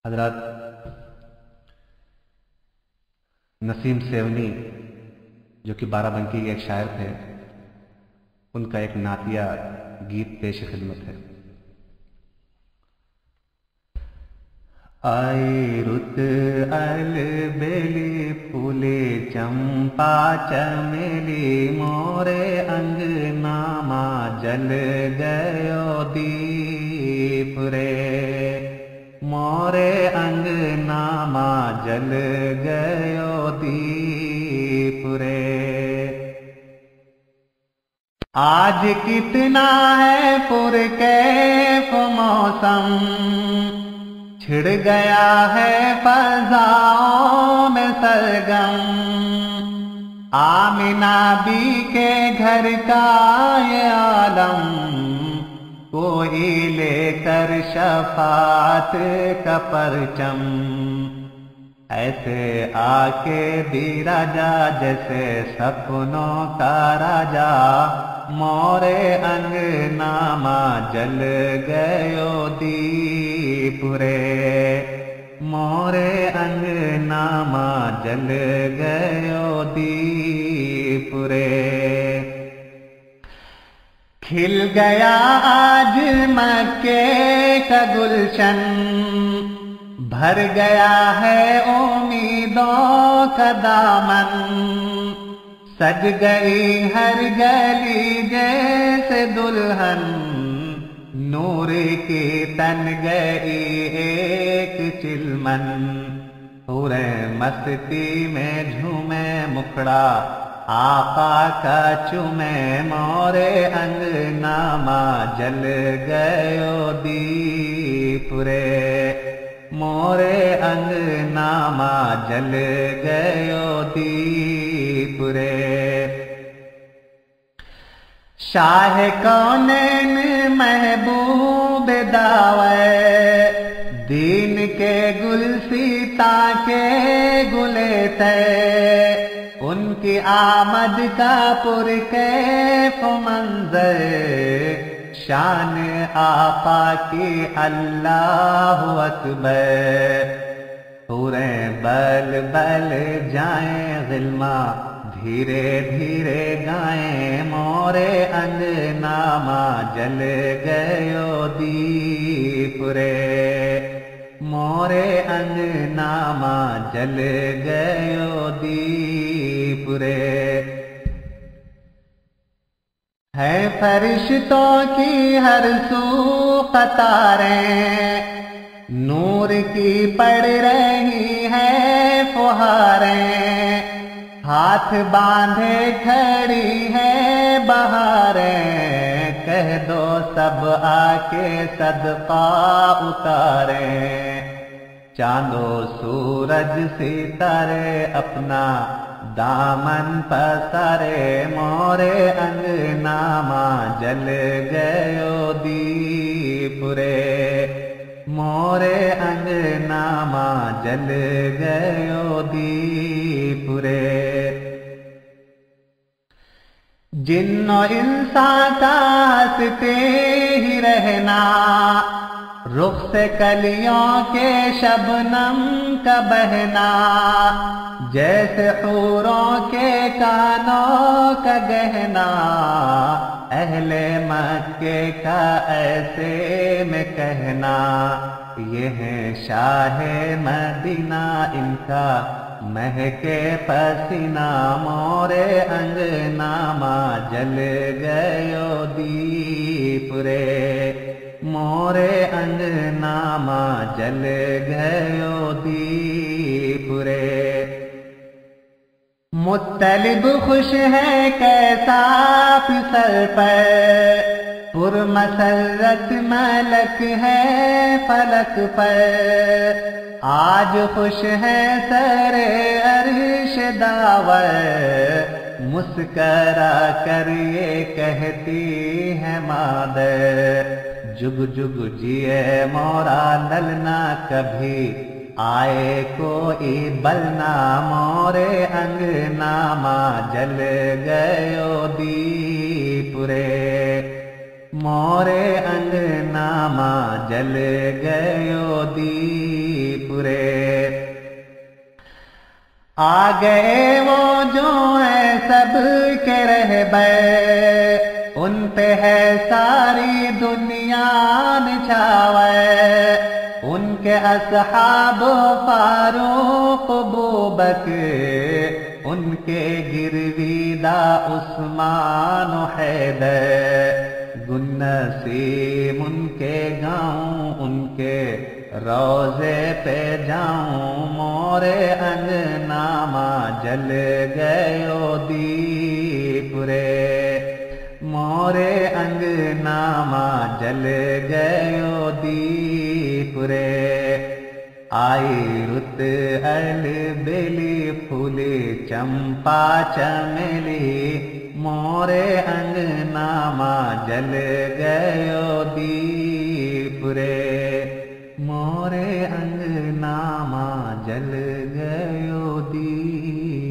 حضرات نسیم سیونی جو کہ بارہ-بنکی کے ایک شاعر تھے، ان کا ایک نعتیہ گیت پیش خدمت ہے۔ آئی رت البیلی پھولے چمپا چمیلی مورے انگناما جل گیو دیپ رے، مورے انگناما جل گیو دیپ رے۔ آج کتنا ہے پرکیف موسم، چھڑ گیا ہے فضاؤں میں سرگم، آمنہ بی کے گھر کا یہ عالم، کوئی لے کر شفاعت کا پرچم، ایسے آ کے بھی راجا جیسے سپنوں کا راجا، مورے انگناما جل گیو دیپ رے، مورے انگناما جل گیو دیپ رے۔ کھل گیا آج مکے کا گلشن، بھر گیا ہے امیدوں کا دامن، سج گئی ہر گلی جیسے دلہن، نور کی تن گئی ایک چلمن، پورے مستی میں جھومے مکھڑا آقا کا چومے، مورے انگناما جل گیو دیپ رے، مورے انگناما جل گیو دیپ رے۔ شاہ کونین محبوب دعوے، دین کے گلسیتا کے گلے تھے، ان کی آمد کا پرکیف منظر، شان آقا کی اللہ اکبر، پورے بل بل جائیں غلما، دھیرے دھیرے گائیں، مورے انگناما جل گیو دیپ رے، مورے انگناما جل گیو دیپ رے۔ ہے فرشتوں کی ہر سو قطاریں، نور کی پڑ رہی ہے فہاریں، ہاتھ باندھے کھڑی ہے بہاریں، کہہ دو سب آ کے صدقہ اتاریں، چاند و سورج ستارے اپنا دامن پسارے، مورے انگناما جل گیو دیپ رے، مورے انگناما جل گیو دیپ رے۔ جن و انسان کا ہنستے ہی رہنا، رخ سے کلیوں کے شبنم کا بہنا، جیسے حوروں کے کانوں کا گہنا، اہل مکے کا ایسے میں کہنا، یہ ہے شاہ مدینہ ان کا مہکے پسینہ، مورے انگناما جل گیو دیپ رے، مورے انگناما جل گیو دیپ رے۔ مطلب خوش ہے کیسا پسر پر، پرمسرت ملک ہے فلک پر، آج خوش ہے سر عرش داور، مسکرا کر یہ کہتی ہے مادر، جگ جگ جیے مورا للنا، کبھی آئے کوئی بلنا، مورے انگناما جل گیو دیپ رے، مورے انگناما جل گیو دیپ آ گئے وہ جو ہیں سب کے رہبر، ان پہ ہے ساری دنیا نچھاور، ان کے اصحاب فاروق بوبکر، ان کے گرویدہ عثمان و حیدر، گل نسیم ان کے گاؤں، ان کے روضے پہ جاؤں، مورے انگنامہ جل گئے دیپ رے، مورے انگنامہ جل گئے دیپ رے، آئی رت البیلی پھولی چمپا چمیلی، مورے انگنامہ جل گئے دیپ رے، مورے انگنامہ جل گئے دیپ